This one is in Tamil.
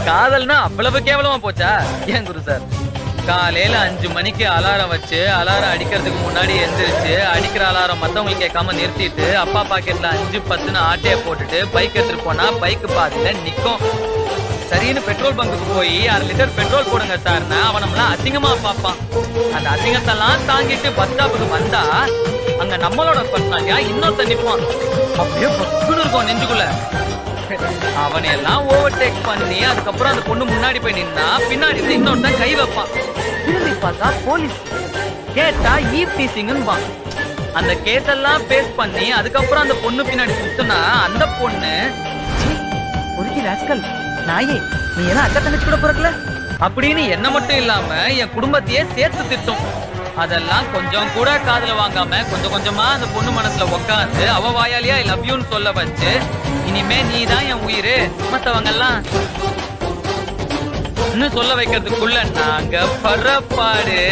காதல்னா அவ்வளவு கேவலமா போச்சா? ஏன் குரு சார், காலையில 5 மணிக்கு அலாரம் வச்சு அலாரம் அடிக்கிறதுக்கு முன்னாடி எந்திரிச்சு அடிக்கிற அலாரம் மத்தவங்களுக்கு கேட்காம நிறுத்திட்டு அப்பா பாக்கெட்ல 5-10 ஆட்டைய போட்டுட்டு பைக் எடுத்துட்டு போனா பைக் பாதியில நிக்கும். சரின்னு பெட்ரோல் பங்குக்கு போய் 1/2 லிட்டர் பெட்ரோல் போடுங்க சார்னா அவன் நம்மள அசிங்கமா பார்ப்பான். அந்த அசிங்கத்தெல்லாம் தாங்கிட்டு பஸ் ஸ்டாப்புக்கு வந்தா அங்க நம்மளோட பர்சனாலியா இன்னொருத்த நிப்பான். அப்படியே பக்குன்னு இருக்கும் நெஞ்சுக்குள்ள. அவனை எல்லாம் ஓவர்டேக் பண்ணி அதுக்கப்புறம் அந்த பொண்ணு முன்னாடி போய் நின்னா பின்னாடி இன்னொருத்தன் கை வைப்பான். திரும்பி பார்த்தா போலீஸ், கேட்டா ஈவ் டீசிங்னு. அந்த கேஸ் எல்லாம் பேஸ் பண்ணி அதுக்கப்புறம் அந்த பொண்ணு பின்னாடி சுத்தினா அந்த பொண்ணு, ஒரு ராஸ்கல் நாயே, நீ எல்லாம் அக்கா தங்கச்சி கூட பிறக்கல அப்படின்னு என்ன மட்டும் இல்லாம என் குடும்பத்தையே சேர்த்து திட்டும். அதெல்லாம் கொஞ்சம் கூட காதுல வாங்காம கொஞ்சம் கொஞ்சமா அந்த பொண்ணு மனசுல உட்காந்து அவ வாயாலியா ஐ லவ் யூன்னு சொல்ல வச்சு, இனிமே நீ தான் என் உயிரு, மத்தவங்க எல்லாம் இன்னும் சொல்ல வைக்கிறதுக்குள்ள நாங்க படுற பாடு.